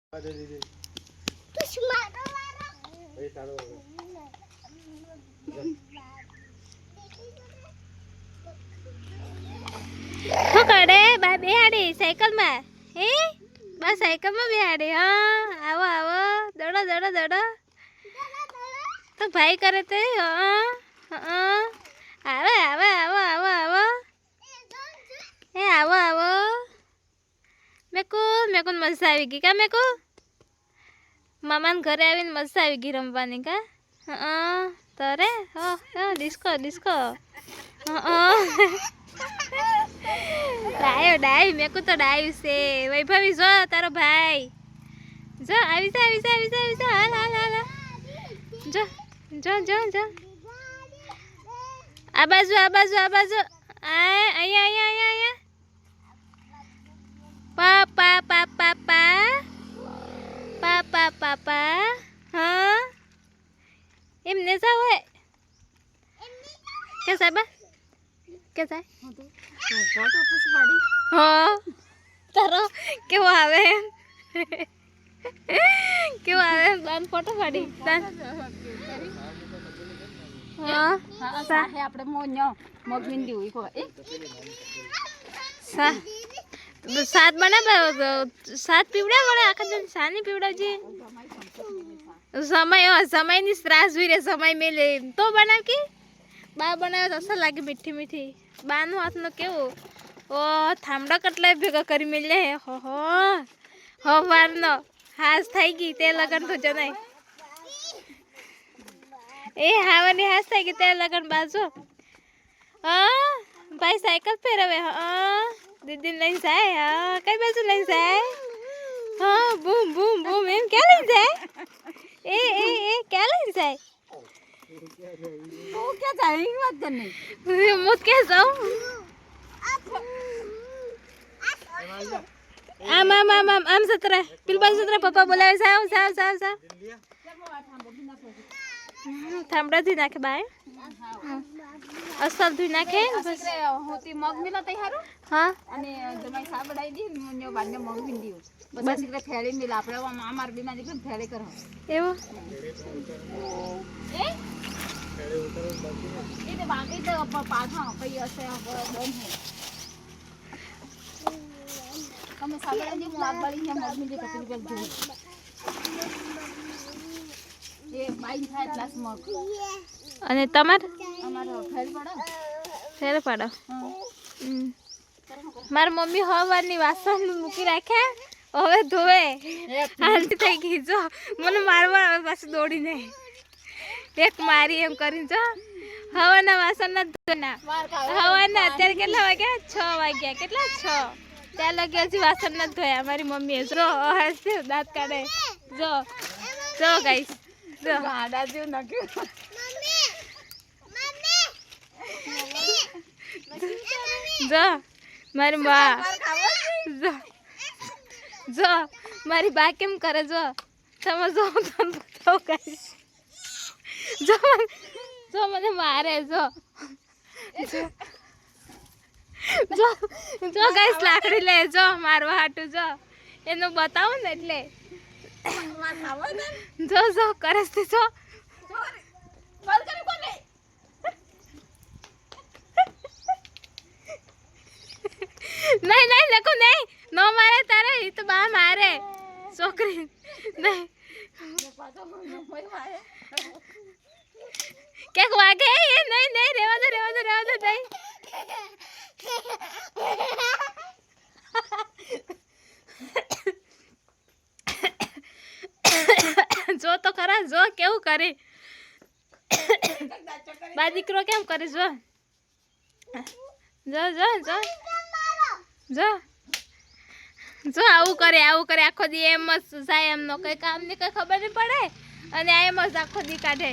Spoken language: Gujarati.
શું કરે બા બેહાડી સાયકલ માં? હે બા સાયકલ માં બેહાડી? હા આવો આવો દડો દડો દડો તો ભાઈ કરે તે. હા હા આવે આવે આવો આવો આવો એ આવો આવો. મેકુ મજા આવી ગઈ કા? મેકુ મામાને ઘરે આવીને મજા આવી ગઈ રમવાની કા? હા તરે ડિસ્કો ડિસ્કો. ડાયો ડાય મેકુ તો ડાયું છે. વૈભવી જો તારો ભાઈ જો આવી જા આવી જા આવી જા આવી જા. હાલ હાલ હાલ જો જો જો જો આ બાજુ આ બાજુ આ બાજુ. અહીંયા અહીંયા અહીંયા અહીંયા પાપા પાપા પા પાપા પાપા. હા એમને જાવ હે કે સાહેબ કે સાહેબ ફોટો પુષ્પાડી. હા તારો કેવો આવે કેવો આવે બાન ફોટો પાડી બાન. હા સાહે આપણે મોન્યો મગવિંદી હોય કો એ સા સાત બનાવ સાત પીવડા વળે આખા દિન સાની પીવડાવજે. સમયની ત્રાસ જોઈ રે સમય મેલે તો બનાવ કે બા બનાવે તો અસર લાગે મીઠી મીઠી. બાનું હાથનો કેવું ઓ થાંભડા કેટલાય ભેગા કરી મેલે. હો હવારનો હાસ થઈ ગઈ તે લગન તો જનાય એ હાવાની હાસ થઈ ગઈ તે લગન બાજુ. હા ભાઈ સાયકલ ફેરવે. હા દીદી લઈને જાય. હા કઈ બાજુ લઈને જાય? હા બૂમ બૂમ બૂમ એમ ક્યાં લઈને જાય? એ ક્યાં લઈને જાય? તું ક્યાં જાય એ વાત કર નહીં. હું ક્યાં જાઉં? આમ આમ આમ આમ આમ સતરા પેલી બાજુ સતરા પપ્પા બોલાવે. જાવ જાવ જાવ જાવ થાંભડા ધોઈ નાખે બાય અસલ ધોઈ નાખે. હોતી મગ મિલા તૈયાર. હા અને જમાઈ સાબડાઈ દી નો બાને મગ ભીંડી બસ એટલે ફેળી મિલા આપણે અમાર બીના દીકરા ફેળી કરો એવું એ ફેળી ઉતરો બાકી એ બાકી તો પાછા કઈ હશે બંધ તમે સાબડાઈ દી મગ બાળી ને મગ ભીંડી કટરી પર ધોઈ એ બાઈ થાય ગ્લાસ મગ. અને તમાર અમારો ફેર પાડો. મારી મમ્મી હવારની વાસણ મૂકી રાખ્યા હવે ધોવે હાલતી થઈ ગઈ. જો મને મારવા આવે પાછું દોડીને એક મારી એમ કરીને. જો હવાના વાસણ ના ધોના હવાના અત્યારે કેટલા વાગ્યા? 6 વાગ્યા. કેટલા 6 ત્યાં લગી હજી વાસણ ના ધોયા મારી મમ્મીએ. જો હશે દાંત કાઢે. જો જો ગાઈસ જો ગાડા જેવું નાખ્યું. જો મારી બા જો મારી બા કેમ કરે. જો તમે જો જો મને મારે. જો જો જો ગાઈસ લાકડી લે જો મારવા હાટું. જો એનું બતાવું ને એટલે જો જો કરે છે. જો નહીં નહીં લખો નહીં નો મારે તારે એ તો બા મારે છોકરી નહીં ક્યાંક વાગે એ નહીં નહીં રેવા દો રેવા દો રેવા દો નહીં. જો તો ખરા જો કેવું કરે બા દીકરો કેમ કરે. જો જો જો જો જો જો આવું કરે આખો દી એમ જ જાય. એમનો કઈ કામ ની કઈ ખબર નહીં પડે અને એમ જ આખો દી કાઢે.